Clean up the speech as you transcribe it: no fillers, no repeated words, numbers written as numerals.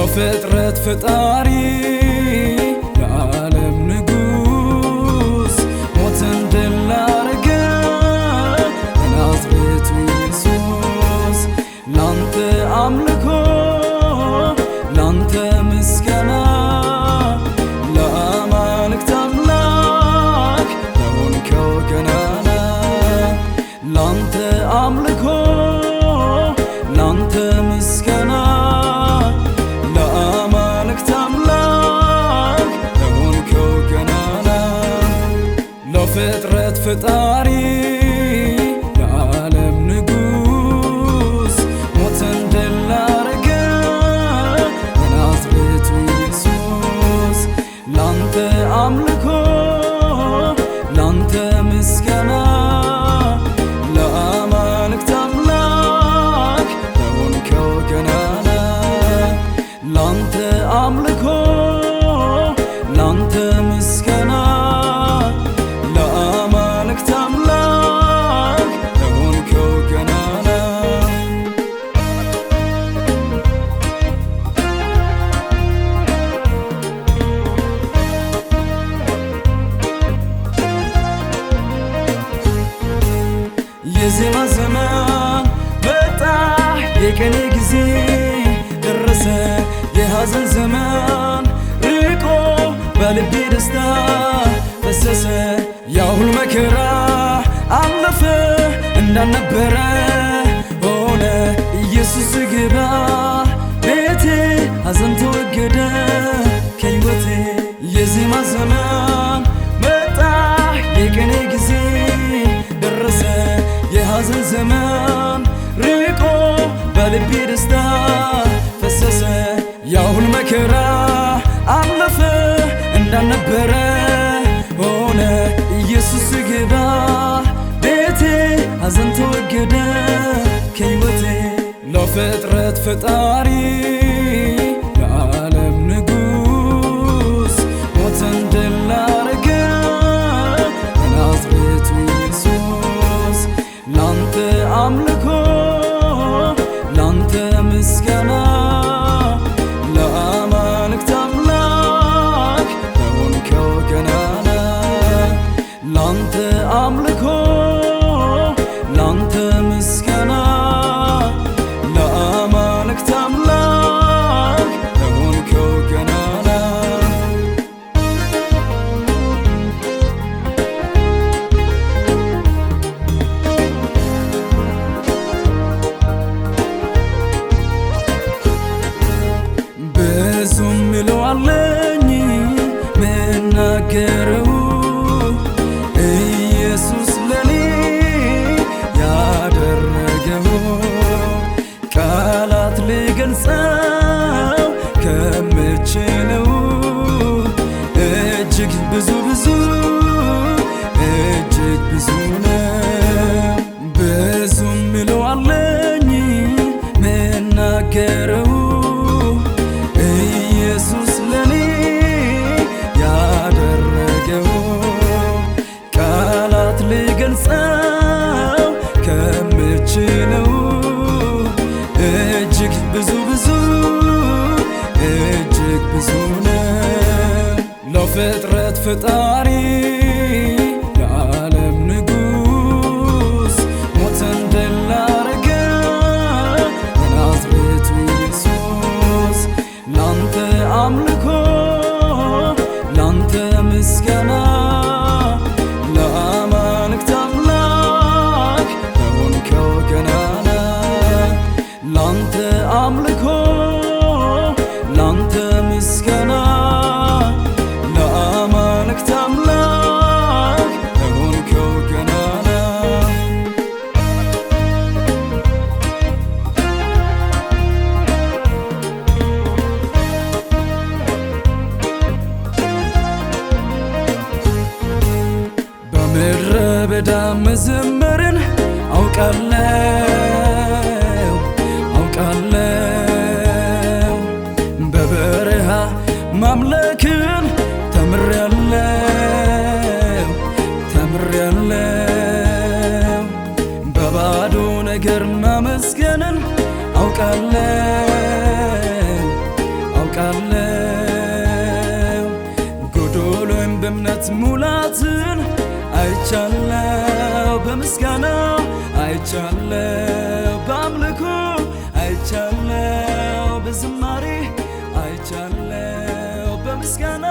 ለፍጥረት ፈጣሪ የዓለም ንጉሥ ሞትን ድል ላረገ የናዝሬቱ ኢየሱስ ላንተ አምልኮ ላንተ ምስጋና ለአማልክት አምላክ ለሆንከው ገናና ላንተ አምልኮ ላንተ ምስጋና ለአማልክት አምላክ ለሆንከው ገናና ለፍጥረት ፈጣሪ የዓለም ንጉሥ ሞትን ድል ላረገ የናዝሬቱ ኢየሱስ ላንተ አምልኮ ላንተ ምስጋና ለአማልክት አምላክ ለሆንከው ገናና ላንተ አምልኮ ላንተ ምስጋና ለአማልክት አምላክ ለሆንከው ገናና የዜማ ዘመን መጣ የቀኔ ጊዜ ደረሰ የሐዘን ዘመን ርቆ በልቤ ደስታ ፈሰሰ ያሁል መከራ አለፈ እንዳልነበረ ሆነ ኢየሱስ ግባ ቤቴ ሐዘን ተወገደ ከሕይወቴ የዜማ ዘመን መጣ የቀኔ ጊዜ ደረሰ የሐዘን ዘመን ርቆ በልቤ ደስታ ፈሰሰ ያሁል መከራ አለፈ እንዳልነበረ ሆነ ኢየሱስ ግባ ቤቴ ሐዘን ተወገደ ከሕይወቴ ለፍጥረት ፈጣሪ የዓለም ንጉሥ ሞትን ድል ላረገ የናዝሬቱ ኢየሱስ ላንተ አምልኮ ላንተ ምስጋና ለአማልክት አምላክ ለሆንከው ገናና ላንተ አምልኮ ላንተ ምስጋና ለአማልክት አምላክ ለሆንከው ገናና ብዙ ምለው አለኝ ምናገረው ኢየሱስ ለኔ ያደረገው ቃላት ልገልጸው ከምችለው እጅግ ብዙ እጅግ ብዙ ነው ብዙ ምለው አለኝ ምናገረው ኢየሱስ ለኔ ያደረገው ቃላት ልገልጸው ከምችለው እጅግ ብዙ እጅግ ብዙ ነው ለፍጥረት ፈጣሪ የዓለም ንጉሥ ሞትን ድል ላረገ የናዝሬቱ ኢየሱስ ላንተ አምልኮ ላንተ ምስጋና ለአማልክት አምላክ ለሆንከው ገናና ላንተ አምልኮ ላንተ ምስጋና ለአማልክት አምላክ ለሆንከው ገናና በምድረ በዳ መዘመርን አውቃለሁ በበረሃ ማምለክን ተምሬያለሁ በባዶ ነገር ማመስገንን አውቃለሁ የምህረት ሙላትን አይቻለው በምስጋና አይቻለው በአምልኮ አይቻለው በዝማሬ አይቻለው በምስጋና